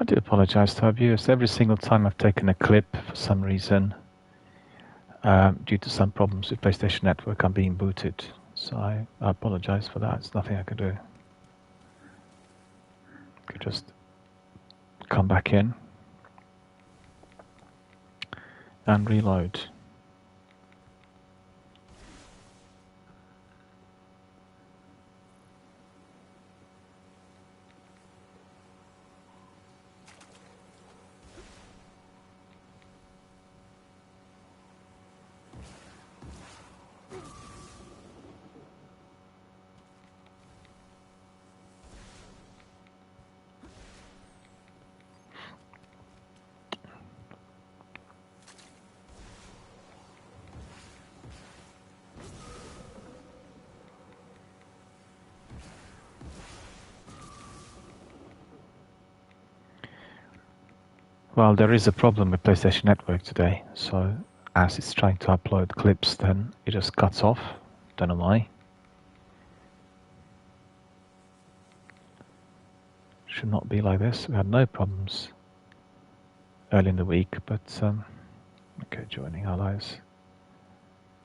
I do apologise to our viewers. Every single time I've taken a clip for some reason, due to some problems with PlayStation Network, I'm being booted. So I apologise for that. It's nothing I can do. I could just come back in and reload. Well, there is a problem with PlayStation Network today, so as it's trying to upload clips, then it just cuts off. Don't know why. Should not be like this. We had no problems early in the week, but okay, joining allies.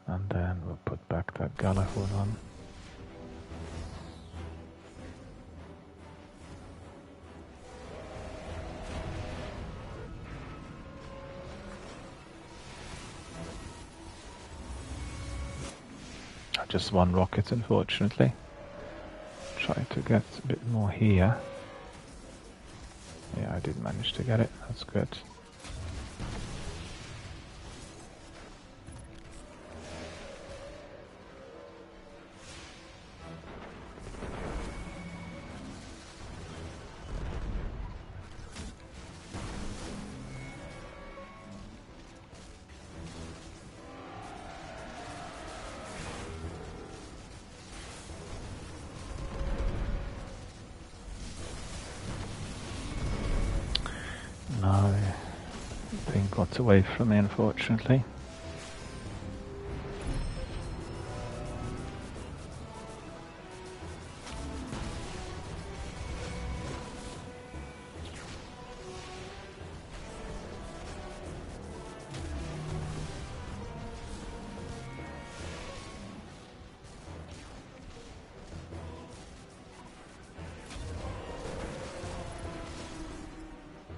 And then we'll put back that Galahorn on. Just one rocket, unfortunately. Try to get a bit more here. Yeah, I did manage to get it. That's good. No, thing got away from me, unfortunately.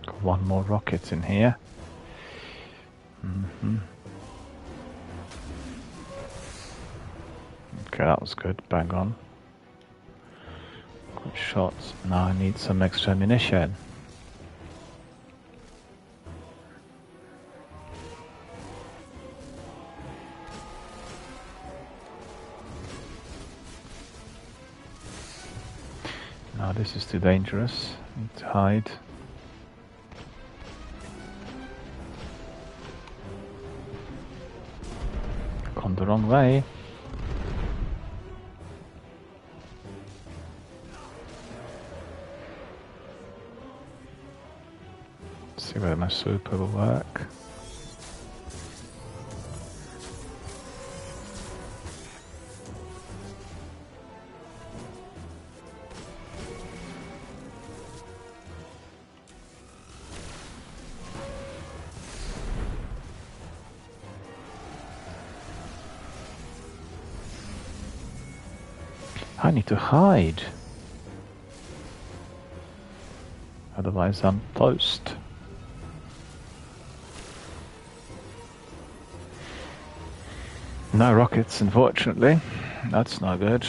Got one more rocket in here. Okay, that was good. Bang on. Good shots. Now I need some extra ammunition. Now this is too dangerous. Need to hide. Gone the wrong way. See whether my super will work. I need to hide. Otherwise I'm toast. No rockets, unfortunately. That's not good.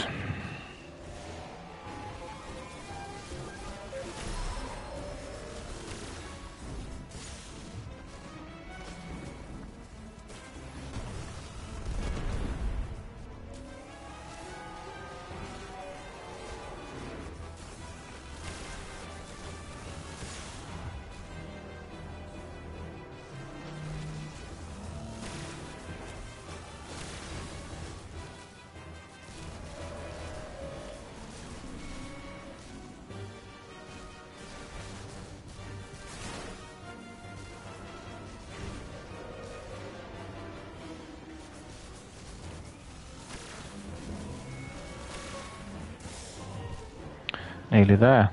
Nearly there.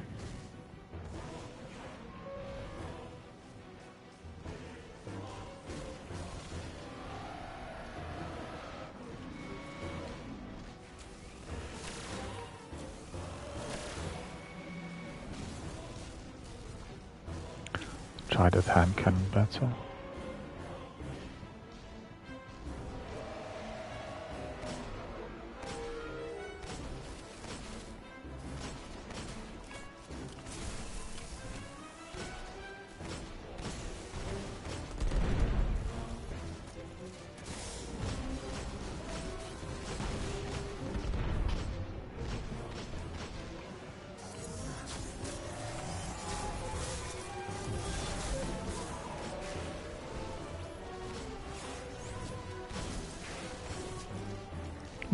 try that hand cannon better.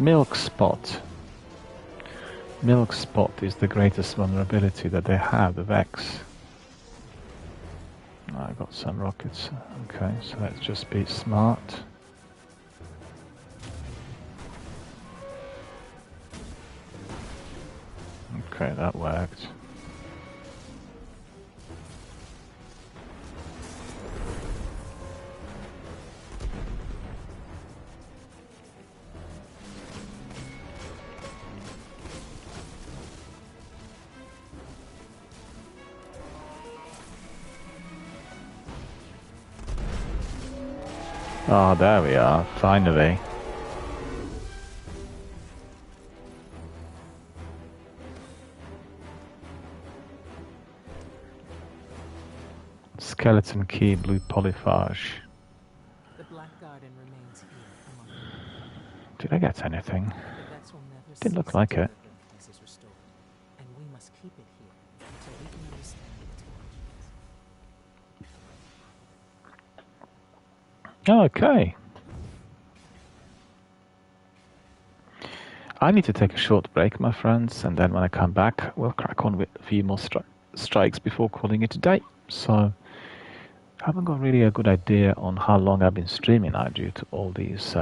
Milk Spot. Milk Spot is the greatest vulnerability that they have, the Vex. I got some rockets. Okay, so let's just be smart. Okay, that worked. Oh, there we are, finally. Skeleton key, blue polyphage. The Black Garden remains here among them. Did I get anything? The Vex will never Didn't look cease like until it. the Birthplace is restored, and we must keep it here until we can understand its origins. Okay. I need to take a short break, my friends, and then when I come back, we'll crack on with a few more strikes before calling it a day. So, I haven't got really a good idea on how long I've been streaming now due to all these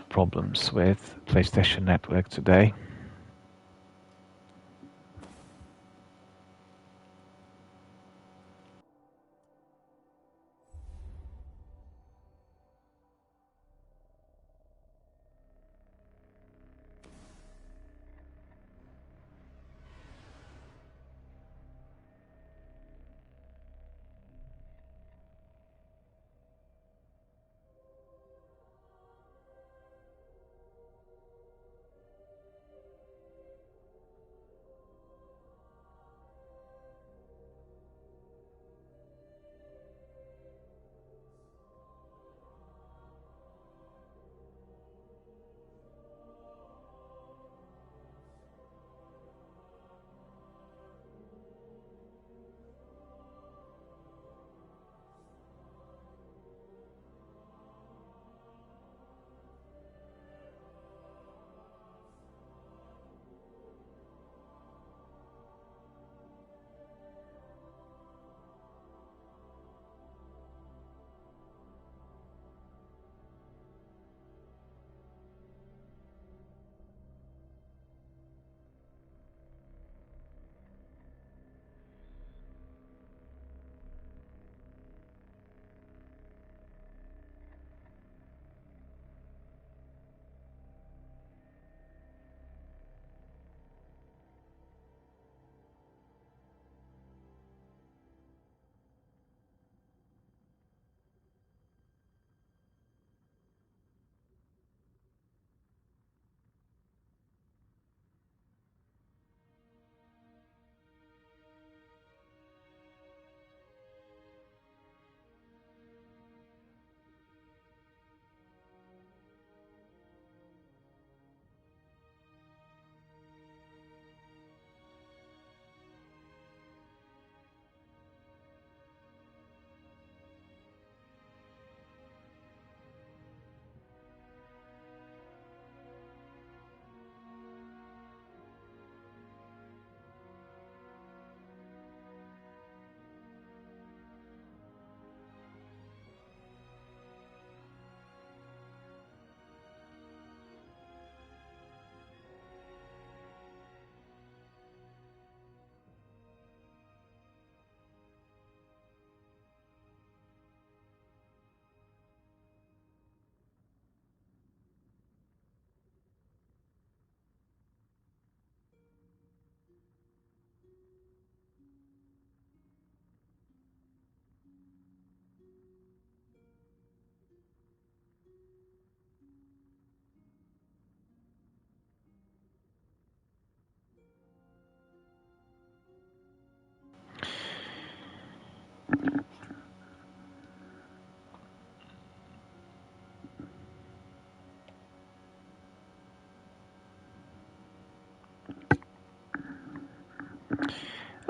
problems with PlayStation Network today.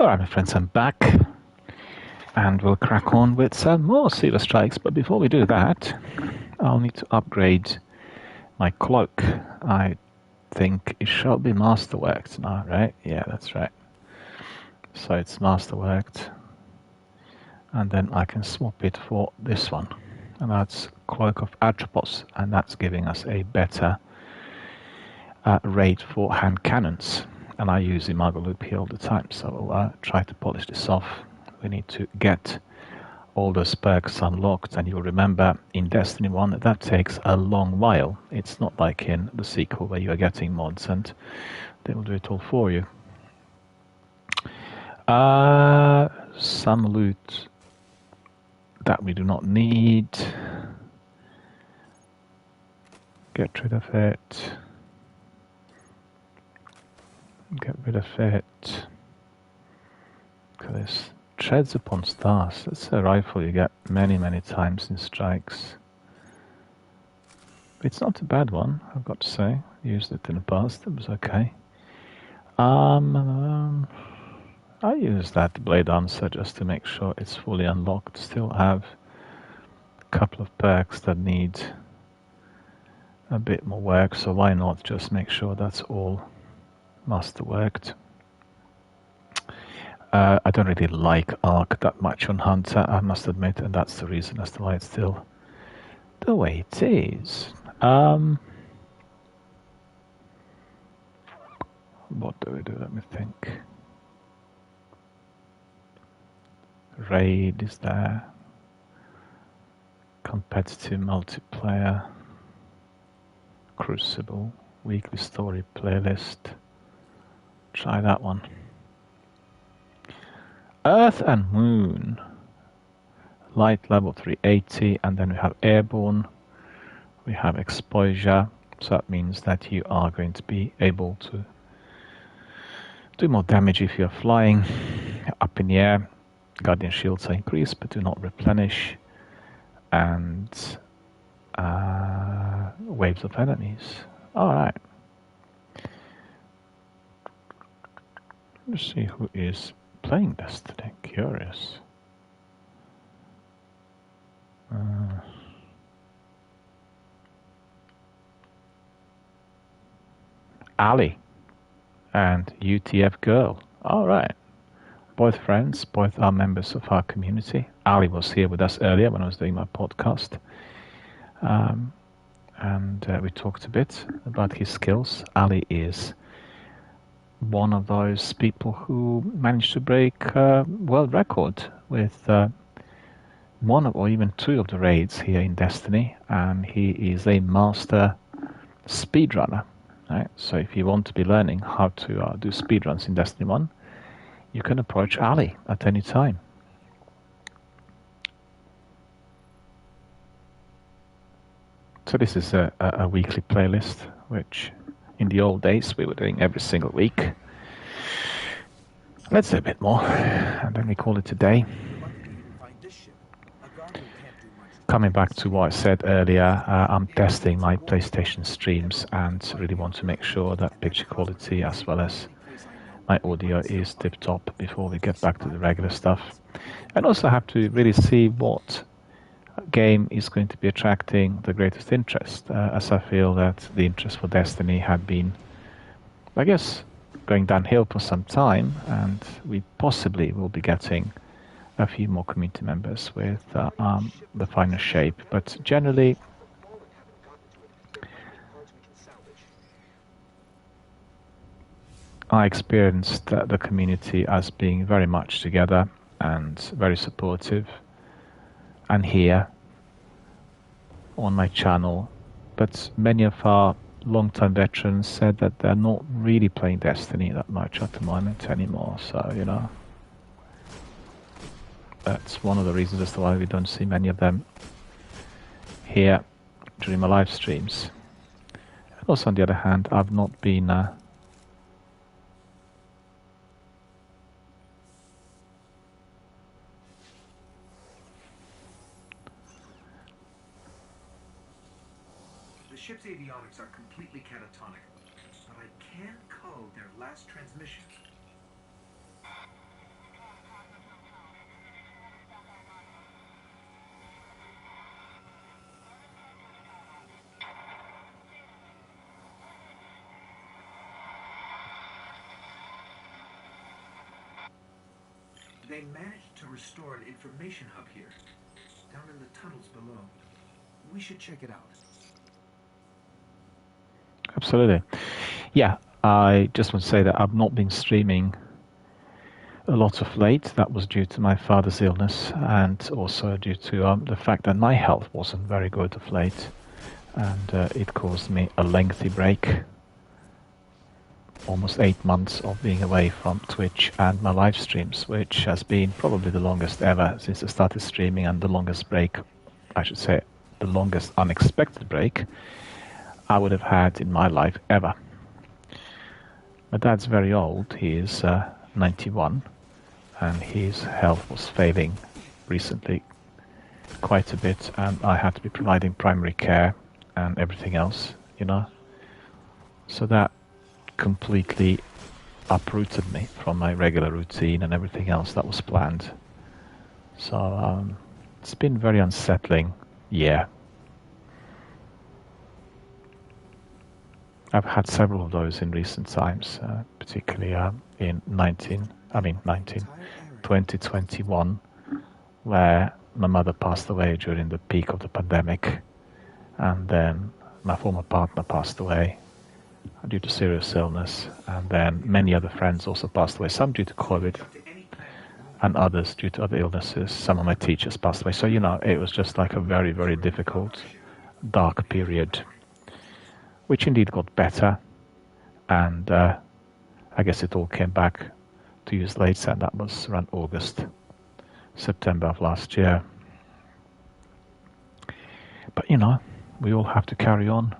Alright, my friends, I'm back. And we'll crack on with some more Silver Strikes. But before we do that, I'll need to upgrade my cloak. I think it shall be masterworked now, right? Yeah, that's right. So it's masterworked. And then I can swap it for this one. And that's Cloak of Atropos. And that's giving us a better rate for hand cannons. And I use Imago Loop here all the time. So I'll try to polish this off. We need to get all those perks unlocked, and you'll remember in Destiny 1 that takes a long while. It's not like in the sequel where you are getting mods and they will do it all for you. Some loot that we do not need. Get rid of it. Get rid of it. Look at this. Treads upon stars. That's a rifle you get many, many times in strikes. It's not a bad one, I've got to say. Used it in the past, it was okay. I use that blade answer just to make sure it's fully unlocked. Still have a couple of perks that need a bit more work, so why not just make sure that's all masterworked. I don't really like Arc that much on Hunter, I must admit, and that's the reason as to why it's still the way it is. What do we do? Let me think. Raid is there. Competitive multiplayer. Crucible. Weekly story playlist. Try that one. Earth and Moon. Light level 380, and then we have Airborne. We have Exposure, so that means that you are going to be able to do more damage if you're flying. Up in the air, Guardian Shields are increased but do not replenish. And waves of enemies. Alright. Let's see who is playing Destiny. Curious. Ali and UTF Girl. Alright. Both friends, both are members of our community. Ali was here with us earlier when I was doing my podcast. And we talked a bit about his skills. Ali is one of those people who managed to break world record with one or even two of the raids here in Destiny, and he is a master speedrunner. Right? So if you want to be learning how to do speedruns in Destiny 1, you can approach Ali at any time. So this is a weekly playlist, which in the old days we were doing every single week. Let's do a bit more, and then we call it a day. Coming back to what I said earlier, I'm testing my PlayStation streams and really want to make sure that picture quality as well as my audio is tip-top before we get back to the regular stuff. And also have to really see what game is going to be attracting the greatest interest, as I feel that the interest for Destiny had been, I guess, going downhill for some time, and we possibly will be getting a few more community members with the finer shape. But generally, I experienced the community as being very much together and very supportive. And here on my channel, but many of our long-time veterans said that they're not really playing Destiny that much at the moment anymore. So, you know, that's one of the reasons as to why we don't see many of them here during my live streams. And also, on the other hand, I've not been The ship's avionics are completely catatonic, but I can code their last transmission. They managed to restore an information hub here, down in the tunnels below. We should check it out. Absolutely. Yeah, I just want to say that I've not been streaming a lot of late. That was due to my father's illness and also due to the fact that my health wasn't very good of late. And it caused me a lengthy break. Almost 8 months of being away from Twitch and my live streams, which has been probably the longest ever since I started streaming, and the longest break, I should say, the longest unexpected break I would have had in my life ever. My dad's very old. He is 91, and his health was failing recently quite a bit, and I had to be providing primary care and everything else, you know. So that completely uprooted me from my regular routine and everything else that was planned. So it's been very unsettling. Yeah. I've had several of those in recent times, particularly in 2021, where my mother passed away during the peak of the pandemic, and then my former partner passed away due to serious illness, and then many other friends also passed away, some due to COVID and others due to other illnesses. Some of my teachers passed away. So, you know, it was just like a very, very difficult, dark period, which indeed got better, and I guess it all came back 2 years later, and that was around August, September of last year. But, you know, we all have to carry on.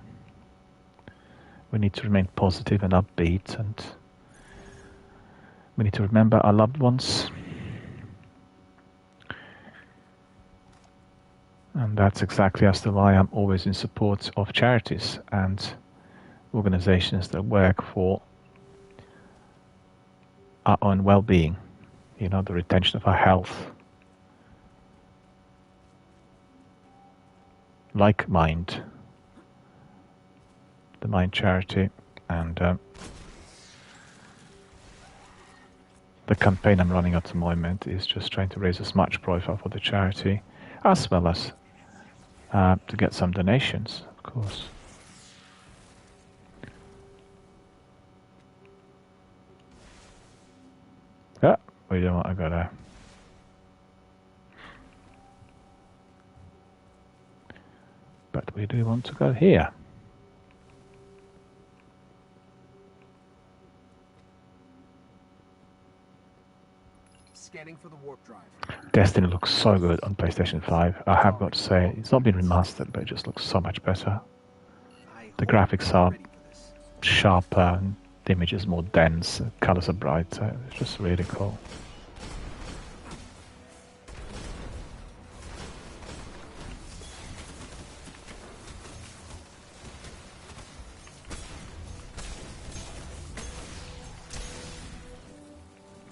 We need to remain positive and upbeat, and we need to remember our loved ones. And that's exactly as to why I'm always in support of charities and organizations that work for our own well-being, you know, the retention of our health. Like Mind, the Mind charity, and the campaign I'm running at the moment is just trying to raise as much profile for the charity, as well as to get some donations, of course. Yeah, we don't want to go there. But we do want to go here. Scanning for the warp drive. Destiny looks so good on PlayStation 5. I have got to say, it's not been remastered, but it just looks so much better. The graphics are sharper, and the image is more dense, the colors are brighter. It's just really cool.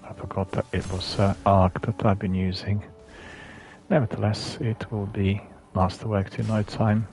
I forgot that it was Arc that I've been using. Nevertheless, it will be masterworked in no time.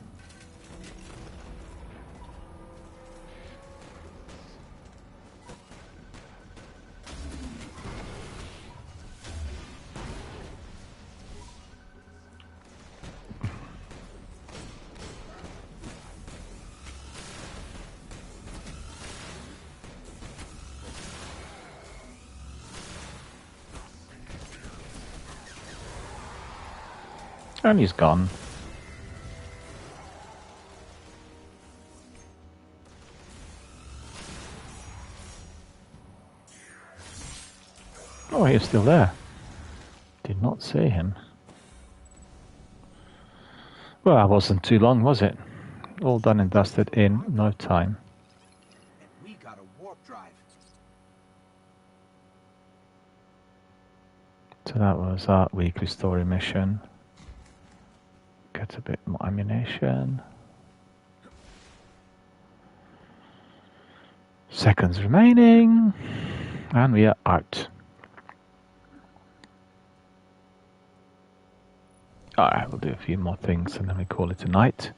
And he's gone. Oh, he's still there. Did not see him. Well, that wasn't too long, was it? All done and dusted in no time. And we got a warp drive. So that was our weekly story mission. Get a bit more ammunition. Seconds remaining. And we are out. Alright, we'll do a few more things and then we call it a night.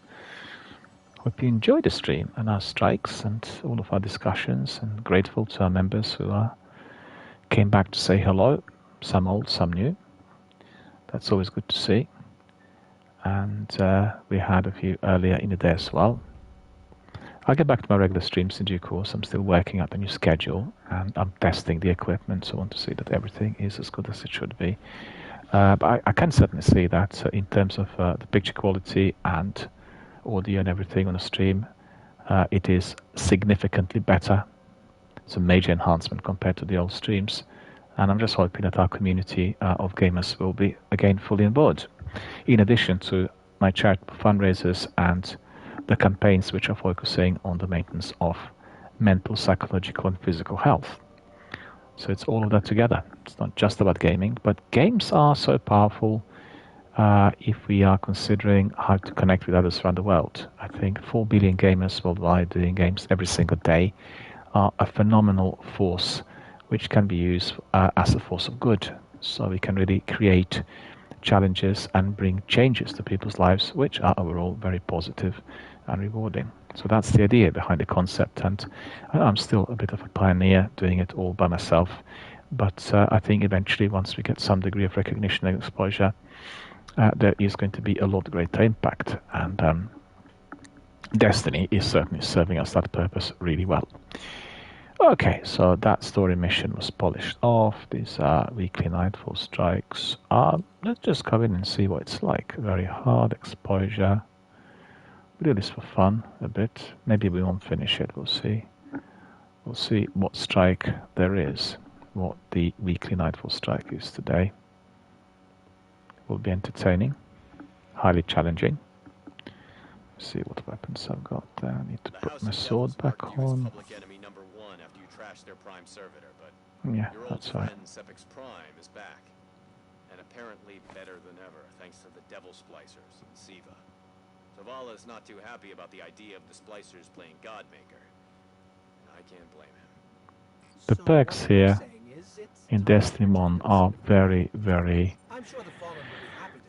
Hope you enjoyed the stream and our strikes and all of our discussions, and grateful to our members who came back to say hello. some old, some new. That's always good to see. And we had a few earlier in the day as well. I'll get back to my regular streams in due course. I'm still working out the new schedule and I'm testing the equipment, so I want to see that everything is as good as it should be. But I can certainly see that in terms of the picture quality and audio and everything on the stream, it is significantly better. It's a major enhancement compared to the old streams. And I'm just hoping that our community of gamers will be again fully on board. In addition to my charitable fundraisers and the campaigns which are focusing on the maintenance of mental, psychological and physical health. So it's all of that together. It's not just about gaming, but games are so powerful if we are considering how to connect with others around the world. I think 4 billion gamers worldwide doing games every single day are a phenomenal force which can be used as a force of good. So we can really create challenges and bring changes to people's lives which are overall very positive and rewarding. So that's the idea behind the concept, and I'm still a bit of a pioneer doing it all by myself, but I think eventually once we get some degree of recognition and exposure, there is going to be a lot greater impact, and Destiny is certainly serving us that purpose really well. Okay, so that story mission was polished off. These are weekly Nightfall strikes. Let's just come in and see what it's like. Very hard exposure. We do this for fun a bit. Maybe we won't finish it. We'll see. We'll see what strike there is. What the weekly Nightfall strike is today. Will be entertaining. Highly challenging. Let's see what weapons I've got there. I need to put my sword back on. Their prime servitor, but yeah, your old that's right. friend Sepix Prime is back, and apparently better than ever, thanks to the Devil Splicers and Siva. Zavala's not too happy about the idea of the Splicers playing Godmaker. I can't blame him. The perks here in Destiny 1 are very, very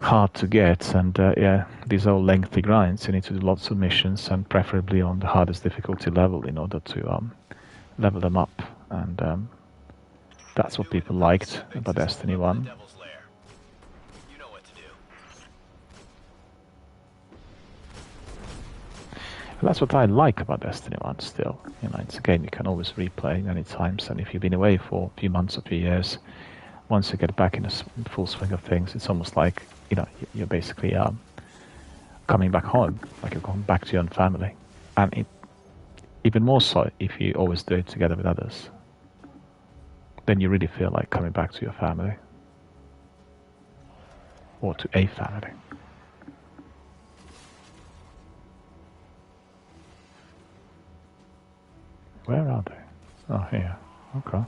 hard to get, and yeah, these are lengthy grinds. You need to do lots of missions, and preferably on the hardest difficulty level in order to level them up, and that's what people liked about Destiny 1. And that's what I like about Destiny 1 still. You know, it's a game you can always replay many times, and if you've been away for a few months or few years, once you get back in the full swing of things, it's almost like, you know, you're basically coming back home, like you're going back to your own family. And it even more so if you always do it together with others. Then you really feel like coming back to your family. Or to a family. Where are they? Oh, here. Okay.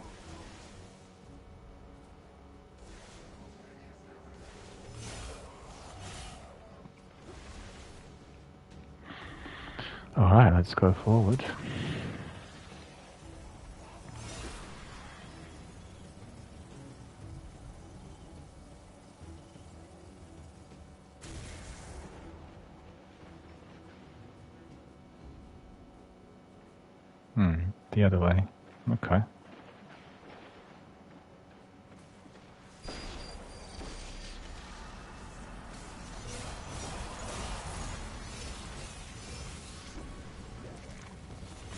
Alright, let's go forward. The other way. Okay.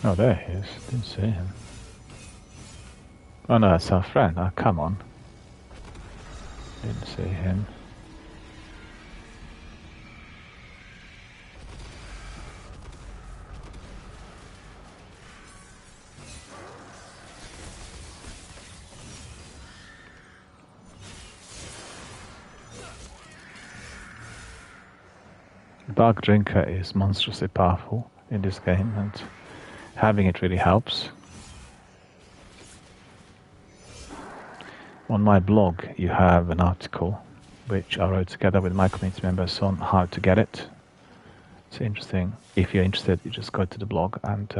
Oh, there he is. Didn't see him. Oh no, that's our friend. Oh, come on. Didn't see him. Dark Drinker is monstrously powerful in this game, and having it really helps. On my blog you have an article which I wrote together with my community members on how to get it. It's interesting. If you're interested, you just go to the blog and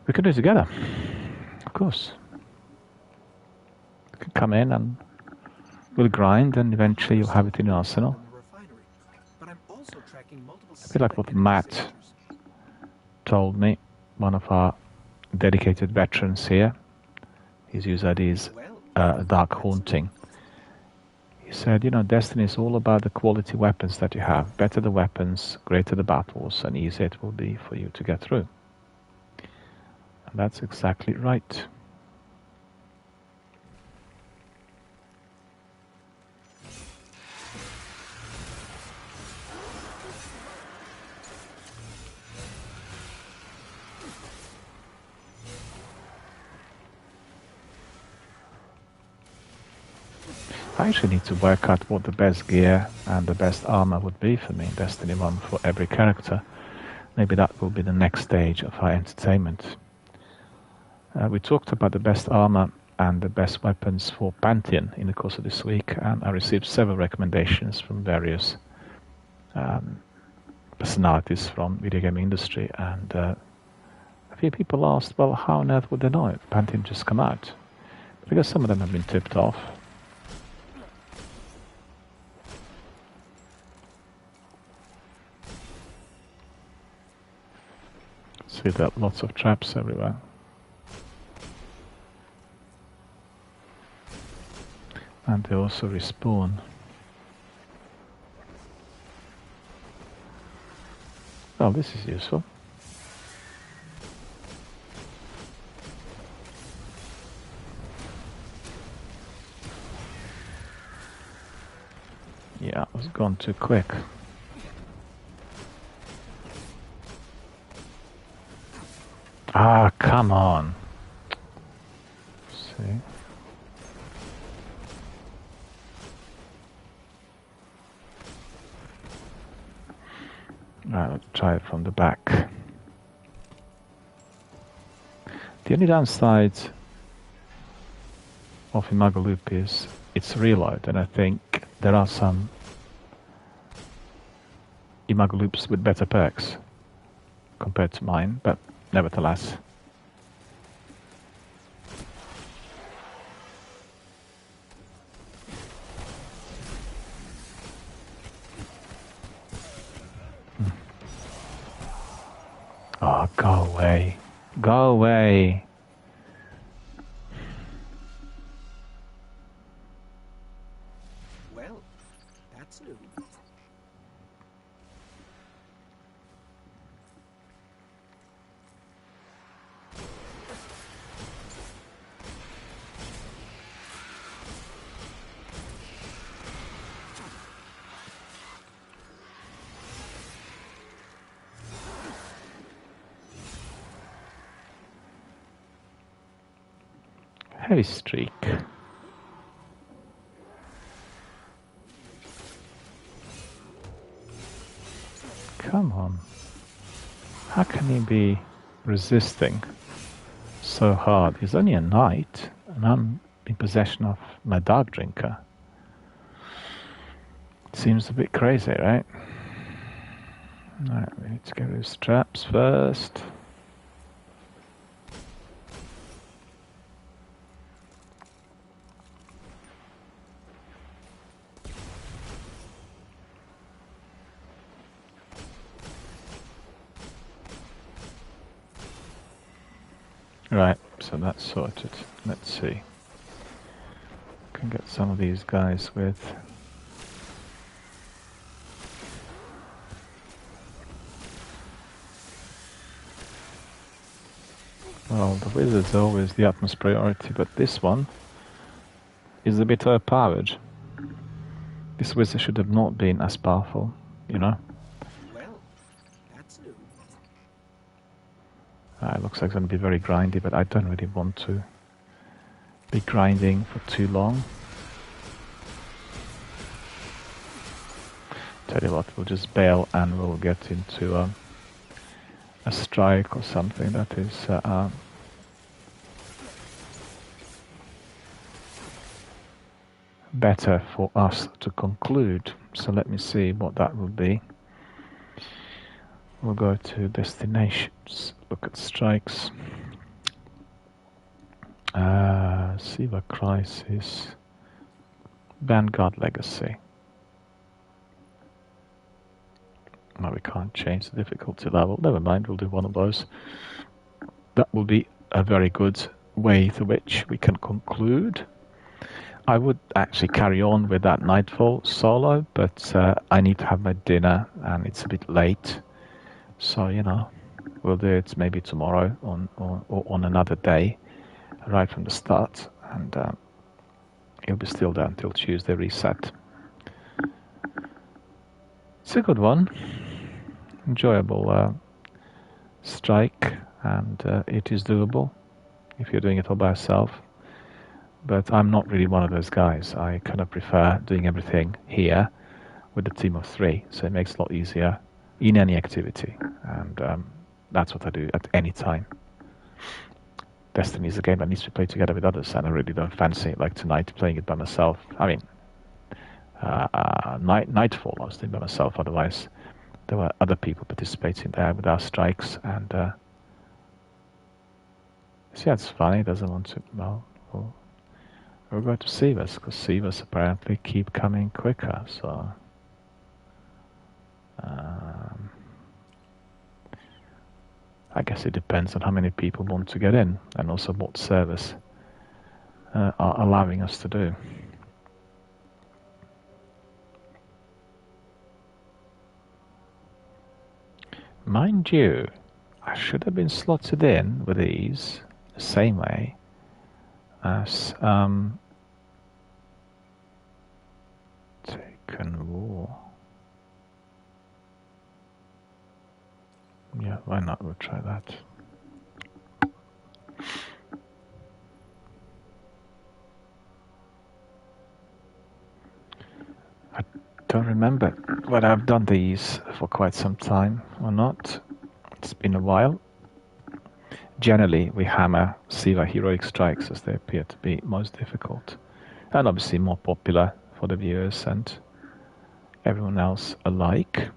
we can do it together. Of course. You can come in and we'll grind, and eventually you'll have it in your arsenal. A bit like what Matt told me, one of our dedicated veterans here. His user ID is Dark Haunting. He said, Destiny is all about the quality weapons that you have. Better the weapons, greater the battles, and easier it will be for you to get through. And that's exactly right. I actually need to work out what the best gear and the best armor would be for me in Destiny 1 for every character. Maybe that will be the next stage of our entertainment. We talked about the best armor and the best weapons for Pantheon in the course of this week, and I received several recommendations from various personalities from video game industry, and a few people asked, well, how on earth would they know if Pantheon just come out? Because some of them have been tipped off. See that lots of traps everywhere. And they also respawn. Oh, this is useful. Yeah, it was gone too quick. Ah, come on. See. Right, let's try it from the back. The only downside of Imago Loop is its reload, and I think there are some Imago Loops with better perks compared to mine, but nevertheless. Oh, go away. Go away. Well, that's new. Heavy streak. Come on. How can he be resisting so hard? He's only a knight, and I'm in possession of my Dark Drinker. Seems a bit crazy, right? Alright, we need to get rid of his traps first. Right, so that's sorted. Let's see. Can get some of these guys with well, the wizard's always the utmost priority, but this one is a bit overpowered. This wizard should have not been as powerful, Well, that's new. It looks like it's going to be very grindy, but I don't really want to be grinding for too long. Tell you what, we'll just bail and we'll get into a strike or something that is better for us to conclude. So let me see what that will be. We'll go to destinations, look at strikes. Siva Crisis, Vanguard Legacy. No, we can't change the difficulty level. Never mind, we'll do one of those. That will be a very good way through which we can conclude. I would actually carry on with that Nightfall solo, but I need to have my dinner and it's a bit late. So, you know, we'll do it maybe tomorrow or on another day, right from the start. And it'll be still there until Tuesday reset. It's a good one. Enjoyable strike, and it is doable if you're doing it all by yourself. But I'm not really one of those guys. I kind of prefer doing everything here with a team of 3, so it makes it a lot easier in any activity, and that's what I do at any time. Destiny is a game that needs to be played together with others, and I really don't fancy it, like tonight, playing it by myself. I mean, Nightfall I was doing by myself, otherwise there were other people participating there with our strikes, and yeah, it's funny, doesn't want to, well, we'll go to Sivas, because Sivas apparently keep coming quicker, so I guess it depends on how many people want to get in, and also what servers are allowing us to do. Mind you, I should have been slotted in with these the same way as Taken War. Yeah, why not? We'll try that. I don't remember whether I've done these for quite some time or not. It's been a while. Generally, we hammer Siva heroic strikes as they appear to be most difficult, and obviously more popular for the viewers and everyone else alike.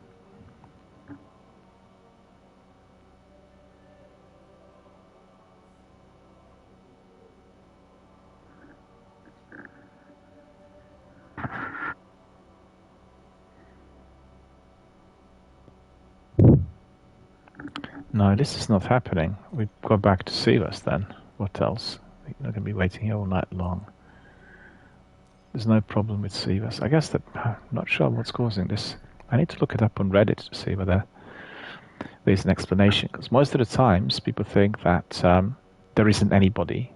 No, this is not happening. We go back to Sivas then. What else? We're not going to be waiting here all night long. There's no problem with Sivas. I guess that I'm not sure what's causing this. I need to look it up on Reddit to see whether there's an explanation. Because most of the times people think that there isn't anybody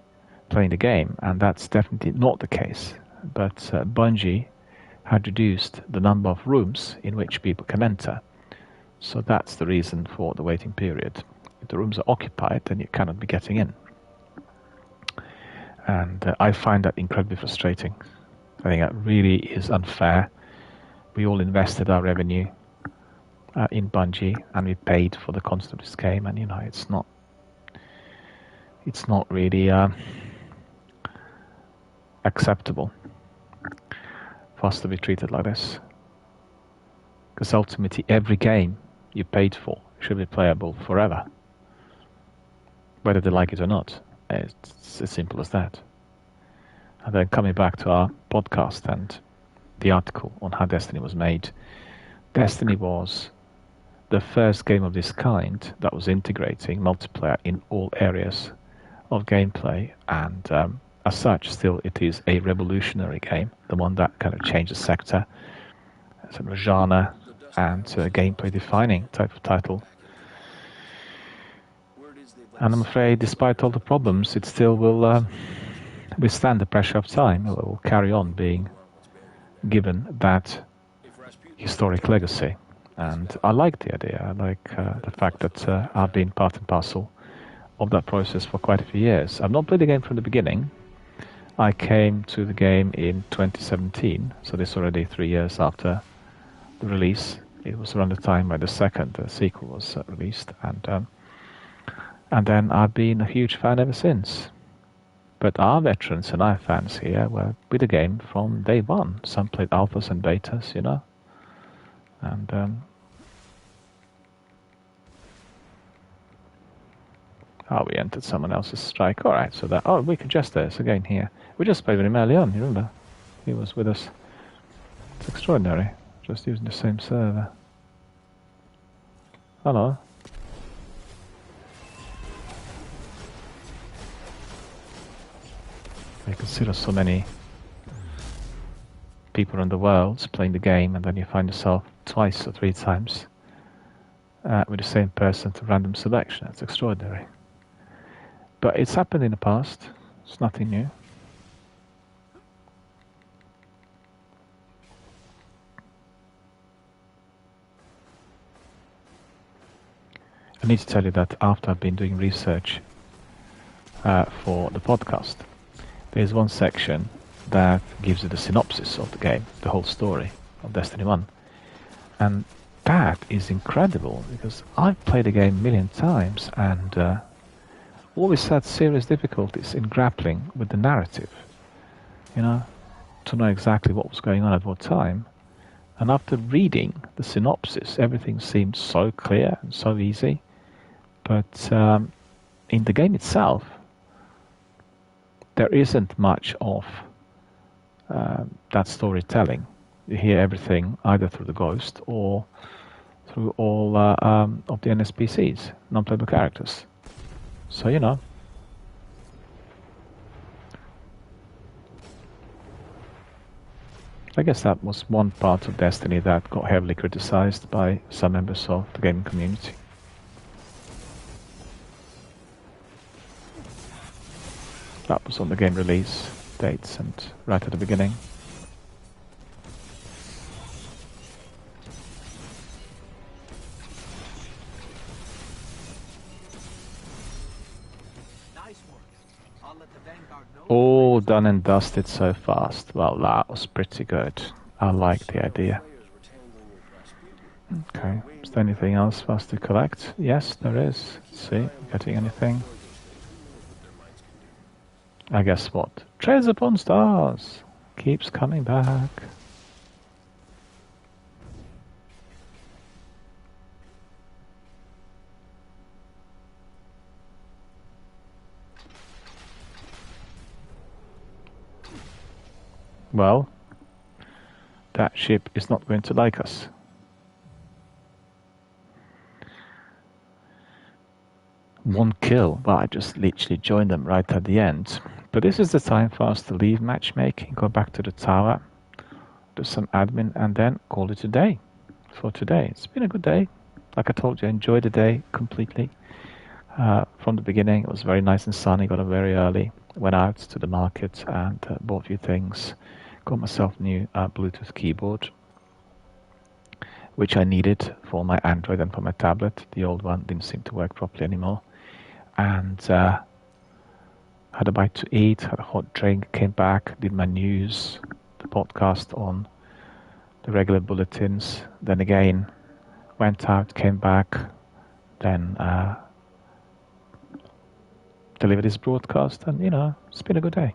playing the game, and that's definitely not the case. But Bungie had reduced the number of rooms in which people can enter. So that's the reason for the waiting period. If the rooms are occupied, then you cannot be getting in. And I find that incredibly frustrating. I think that really is unfair. We all invested our revenue in Bungie, and we paid for the content of this game, and you know, it's not really acceptable for us to be treated like this. Because ultimately every game you paid for should be playable forever, whether they like it or not. It's as simple as that. And then coming back to our podcast and the article on how Destiny was made, Destiny was the first game of this kind that was integrating multiplayer in all areas of gameplay, and as such, still it is a revolutionary game, the one that kind of changed the sector, sort of genre, and gameplay defining type of title. And I'm afraid, despite all the problems, it still will withstand the pressure of time. It will carry on being given that historic legacy. And I like the idea. I like the fact that I've been part and parcel of that process for quite a few years. I've not played the game from the beginning. I came to the game in 2017, so this is already 3 years after the release. It was around the time where the second sequel was released, and then I've been a huge fan ever since. But our veterans and our fans here were with the game from day one. Some played alphas and betas, you know, and we entered someone else's strike. All right, so that we can just this again here. We just played with him early on. You remember? He was with us. It's extraordinary. Just using the same server. Hello. I consider so many people in the world playing the game, and then you find yourself twice or three times with the same person to random selection. That's extraordinary. But it's happened in the past. It's nothing new. I need to tell you that after I've been doing research for the podcast, there's one section that gives you the synopsis of the game, the whole story of Destiny 1. And that is incredible, because I've played the game a million times and always had serious difficulties in grappling with the narrative, you know, to know exactly what was going on at what time. And after reading the synopsis, everything seemed so clear and so easy. But in the game itself, there isn't much of that storytelling. You hear everything either through the ghost or through all of the NSPCs, non-playable characters. So, you know. I guess that was one part of Destiny that got heavily criticized by some members of the gaming community. That was on the game release dates and right at the beginning. Nice work. I'll let the Vanguard know. All done and dusted so fast. Well, that was pretty good. I like the idea. Okay, is there anything else for us to collect? Yes, there is. Let's see, getting anything? I guess what? Treads upon stars. Keeps coming back. Well, that ship is not going to like us. One kill. Well, I just literally joined them right at the end. But this is the time for us to leave matchmaking, go back to the tower, do some admin, and then call it a day for today. It's been a good day. Like I told you, I enjoyed the day completely. From the beginning, it was very nice and sunny. Got up very early, went out to the market and bought a few things. Got myself a new Bluetooth keyboard, which I needed for my Android and for my tablet. The old one didn't seem to work properly anymore. And had a bite to eat, had a hot drink, came back, did my news, the podcast on the regular bulletins. Then again, went out, came back, then delivered this broadcast, and you know, it's been a good day.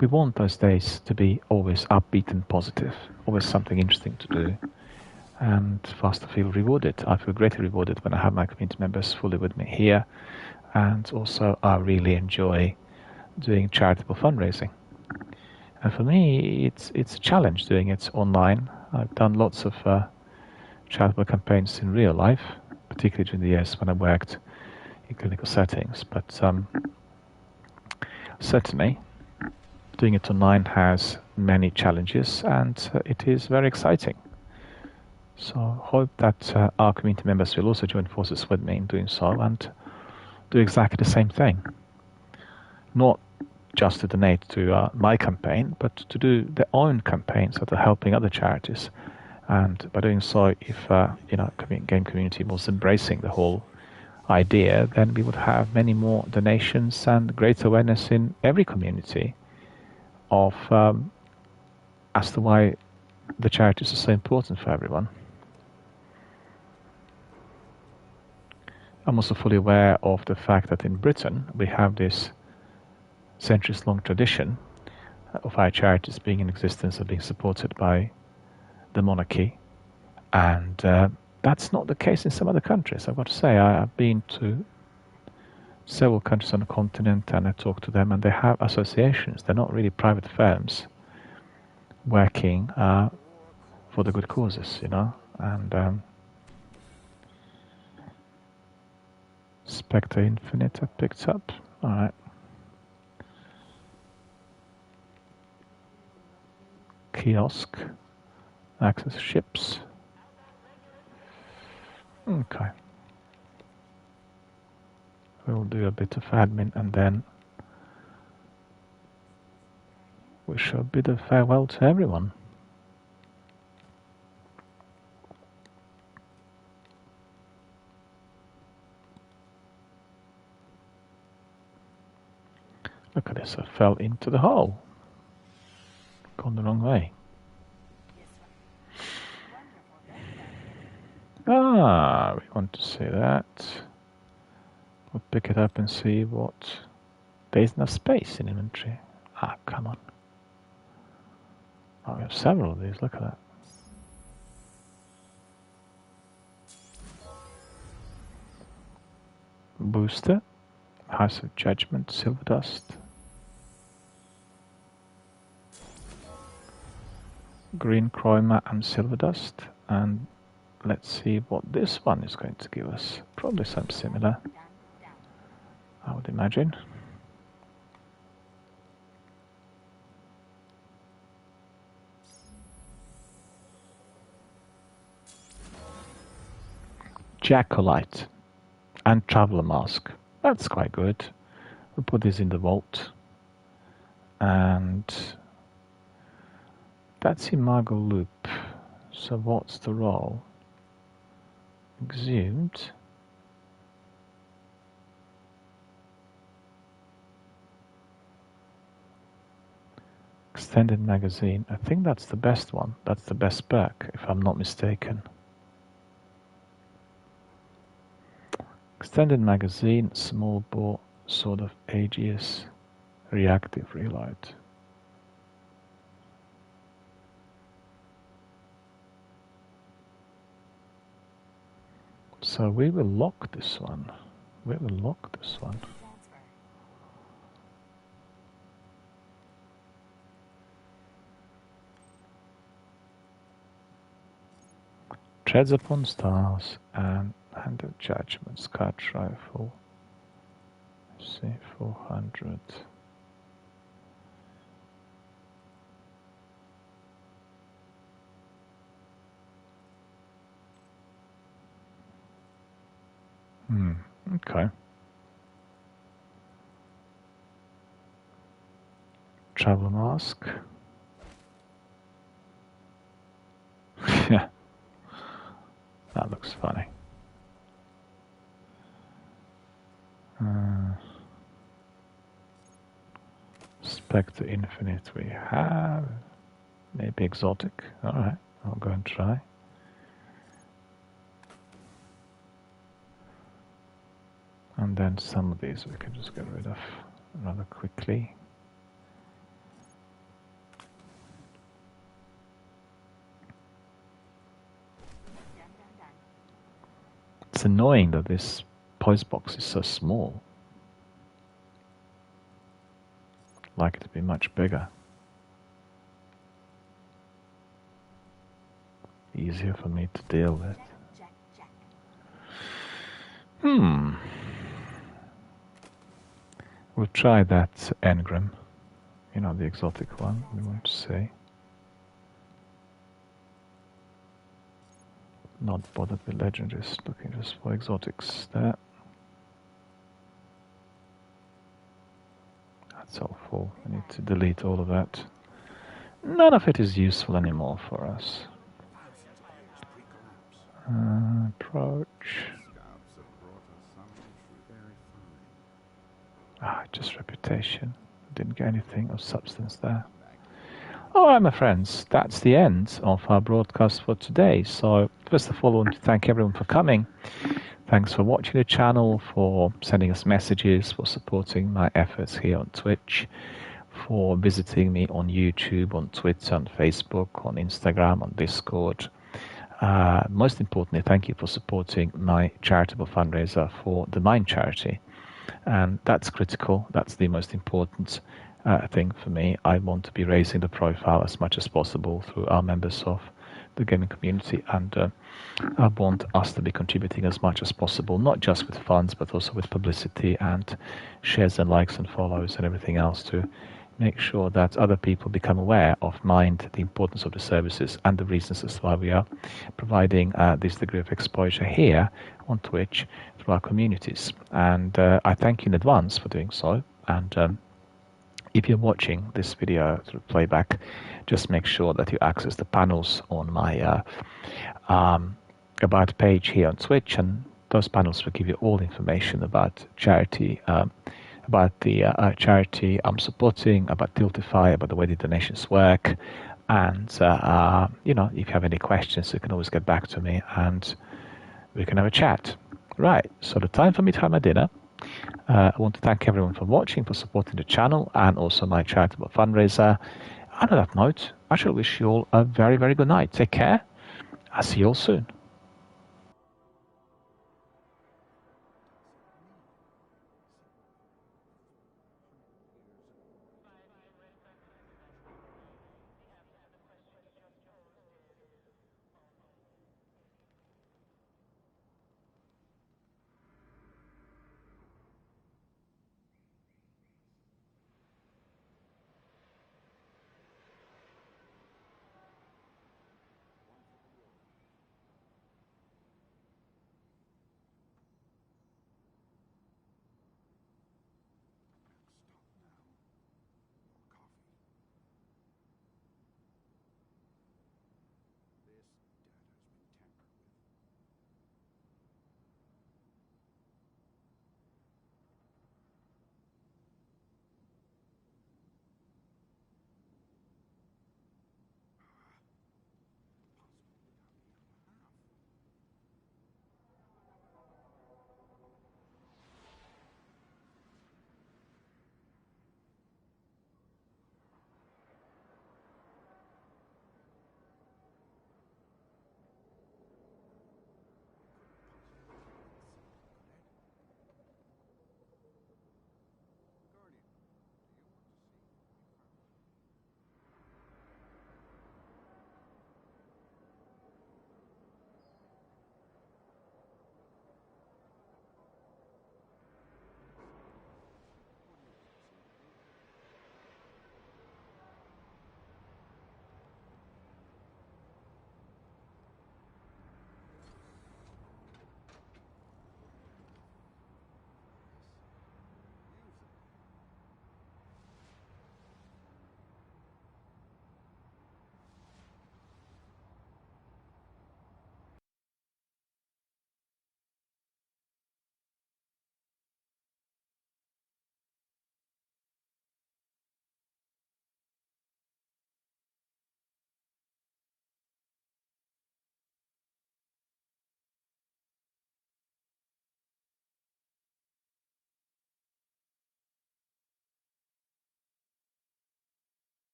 We want those days to be always upbeat and positive, always something interesting to do, and for us to feel rewarded. I feel greatly rewarded when I have my community members fully with me here, and also I really enjoy doing charitable fundraising. And for me, it's a challenge doing it online. I've done lots of charitable campaigns in real life, particularly during the years when I worked in clinical settings. But certainly, doing it online has many challenges, and it is very exciting. So I hope that our community members will also join forces with me in doing so and do exactly the same thing. Not just to donate to my campaign, but to do their own campaigns that are helping other charities. And by doing so, if game community was embracing the whole idea, then we would have many more donations and great awareness in every community of as to why the charities are so important for everyone. I'm also fully aware of the fact that in Britain we have this centuries-long tradition of our charities being in existence and being supported by the monarchy, and that's not the case in some other countries. I've got to say, I've been to several countries on the continent and I talk to them, and they have associations. They're not really private firms working for the good causes, you know. And Spectre Infinite I picked up. Alright. kiosk. Access ships. Okay. We'll do a bit of admin and then we shall bid a farewell to everyone. Look at this, I fell into the hole. Gone the wrong way. Ah, we want to see that. We'll pick it up and see what... There's enough space in inventory. Ah, come on. Oh, we have several of these, look at that. Booster, House of Judgment, Silver Dust. Green Chroma and Silver Dust. And let's see what this one is going to give us. Probably something similar, I would imagine. Jacolite and Traveler Mask. That's quite good. We'll put this in the vault. And that's Imago Loop. So what's the role? Exhumed. Extended magazine. I think that's the best one. That's the best perk, if I'm not mistaken. Extended magazine, small bore, Sword of Aegis, reactive relight. So we will lock this one. We will lock this one. Treads upon Stars and Hand of Judgment, Scout Rifle. Let's see, 400. Okay. Travel Mask. Yeah. That looks funny. Spectre Infinite we have. Maybe exotic. Alright, I'll go and try. And then some of these we can just get rid of rather quickly. It's annoying that this post box is so small. I'd like it to be much bigger. Easier for me to deal with. We'll try that engram. You know, the exotic one we want to see. Not bothered with legendaries, looking just for exotics there. That's all full. I need to delete all of that. None of it is useful anymore for us. Approach. Just reputation. Didn't get anything of substance there. Alright, my friends, that's the end of our broadcast for today. So, first of all, I want to thank everyone for coming. Thanks for watching the channel, for sending us messages, for supporting my efforts here on Twitch, for visiting me on YouTube, on Twitter, on Facebook, on Instagram, on Discord. Most importantly, thank you for supporting my charitable fundraiser for the Mind charity. And that's critical. That's the most important thing for me. I want to be raising the profile as much as possible through our members of the gaming community, and I want us to be contributing as much as possible, not just with funds, but also with publicity and shares and likes and follows and everything else to make sure that other people become aware of Mind, the importance of the services, and the reasons as to why we are providing this degree of exposure here on Twitch through our communities. And I thank you in advance for doing so. And if you're watching this video through playback, just make sure that you access the panels on my About page here on Twitch, and those panels will give you all the information about charity, about the charity I'm supporting, about Tiltify, about the way the donations work. And, you know, if you have any questions, you can always get back to me and we can have a chat. Right, so the time for me to have my dinner. I want to thank everyone for watching, for supporting the channel, and also my charitable fundraiser. And on that note, I shall wish you all a very, very good night. Take care. I'll see you all soon.